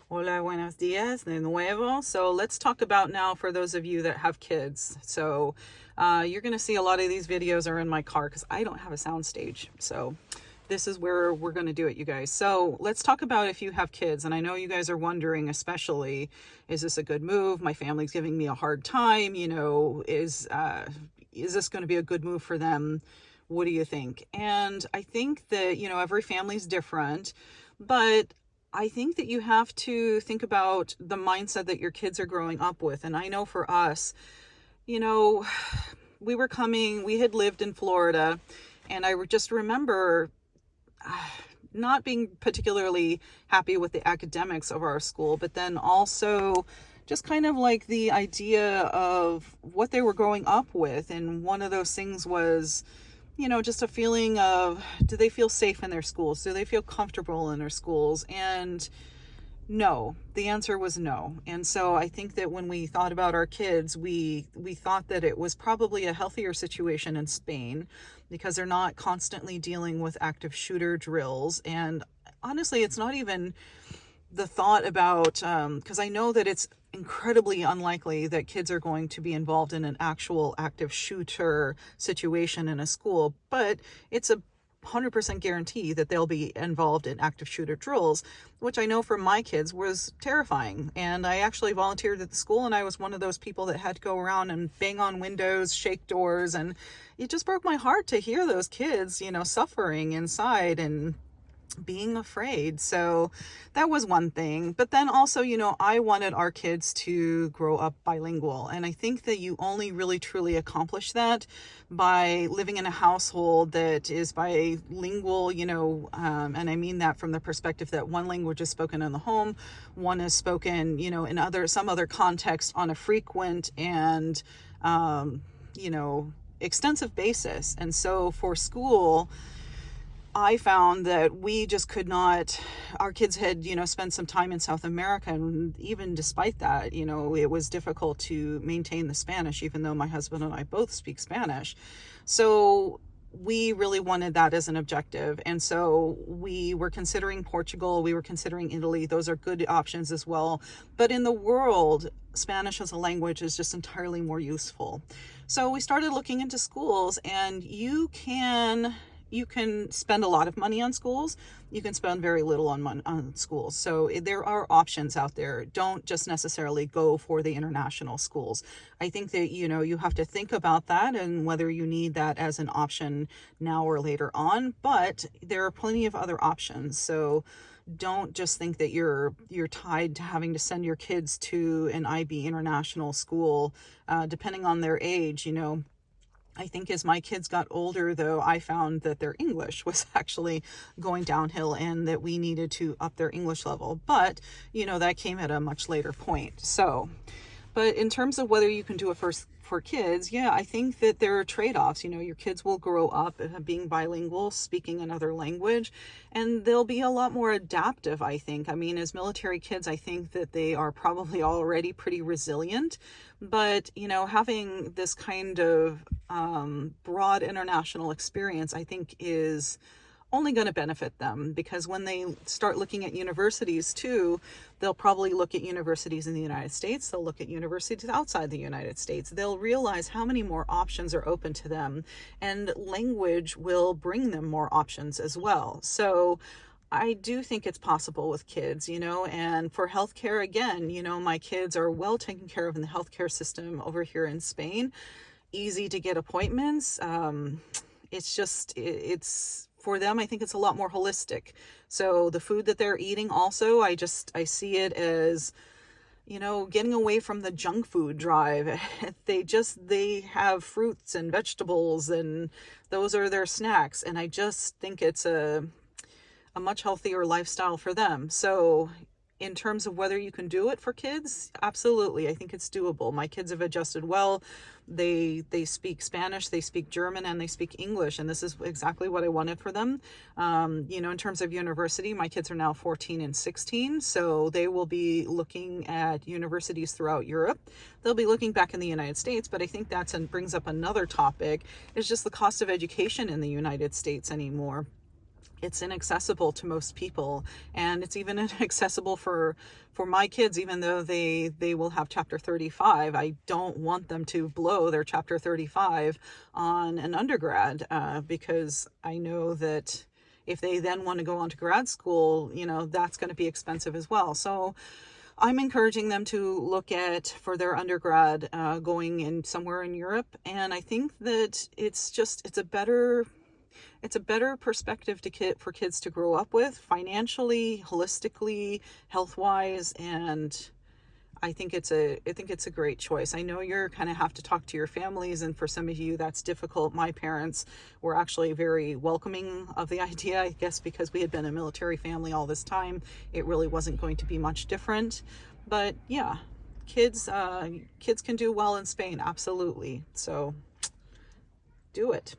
Hola, buenos dias, de nuevo. So let's talk about now for those of you that have kids. So you're going to see a lot of these videos are in my car because I don't have a sound stage. So this is where we're going to do it, you guys. So let's talk about if you have kids. And I know you guys are wondering, especially, is this a good move? My family's giving me a hard time. Is this going to be a good move for them? What do you think? And I think that, every family's different, but I think that you have to think about the mindset that your kids are growing up with. And I know for us, you know, we had lived in Florida, and I just remember not being particularly happy with the academics of our school, but then also just kind of like the idea of what they were growing up with. And one of those things was, just a feeling of, do they feel safe in their schools? Do they feel comfortable in their schools? And no, the answer was no. And so I think that when we thought about our kids, we thought that it was probably a healthier situation in Spain because they're not constantly dealing with active shooter drills. And honestly, it's not even the thought about, because I know that it's incredibly unlikely that kids are going to be involved in an actual active shooter situation in a school, but it's a 100% guarantee that they'll be involved in active shooter drills, which I know for my kids was terrifying. And I actually volunteered at the school, and I was one of those people that had to go around and bang on windows, shake doors, and it just broke my heart to hear those kids, suffering inside and being afraid. So that was one thing. But then also, I wanted our kids to grow up bilingual. And I think that you only really truly accomplish that by living in a household that is bilingual, and I mean that from the perspective that one language is spoken in the home, one is spoken, in some other context on a frequent and, extensive basis. And so for school, I found that we just could not, our kids had, spent some time in South America, and even despite that, it was difficult to maintain the Spanish, even though my husband and I both speak Spanish. So we really wanted that as an objective. And so we were considering Portugal, we were considering Italy. Those are good options as well. But in the world, Spanish as a language is just entirely more useful. So we started looking into schools, and you can spend a lot of money on schools. You can spend very little on schools. So there are options out there. Don't just necessarily go for the international schools. I think that, you have to think about that and whether you need that as an option now or later on. But there are plenty of other options. So don't just think that you're tied to having to send your kids to an IB international school, depending on their age. I think as my kids got older, though, I found that their English was actually going downhill and that we needed to up their English level. But, that came at a much later point. So, but in terms of whether you can do it for kids, yeah, I think that there are trade-offs. Your kids will grow up being bilingual, speaking another language, and they'll be a lot more adaptive, I think. I mean, as military kids, I think that they are probably already pretty resilient, but, having this kind of broad international experience, I think is only going to benefit them, because when they start looking at universities too, they'll probably look at universities in the United States, they'll look at universities outside the United States, they'll realize how many more options are open to them, and language will bring them more options as well. So I do think it's possible with kids, and for healthcare, again, my kids are well taken care of in the healthcare system over here in Spain. Easy to get appointments. It's for them, I think it's a lot more holistic. So the food that they're eating also, I see it as, getting away from the junk food drive. They have fruits and vegetables, and those are their snacks. And I just think it's a much healthier lifestyle for them. So in terms of whether you can do it for kids, absolutely. I think it's doable. My kids have adjusted well. They speak Spanish, they speak German, and they speak English. And this is exactly what I wanted for them. In terms of university, my kids are now 14 and 16. So they will be looking at universities throughout Europe. They'll be looking back in the United States, but I think brings up another topic. It's just the cost of education in the United States anymore. it's inaccessible to most people, and it's even inaccessible for my kids. Even though they will have chapter 35, I don't want them to blow their chapter 35 on an undergrad, because I know that if they then want to go on to grad school, that's going to be expensive as well. So I'm encouraging them to look at, for their undergrad, going in somewhere in Europe. And I think that it's a better perspective for kids to grow up with, financially, holistically, health-wise, and I think it's a great choice. I know you're kind of have to talk to your families, and for some of you that's difficult. My parents were actually very welcoming of the idea, I guess because we had been a military family all this time. It really wasn't going to be much different. But yeah, kids can do well in Spain, absolutely. So do it.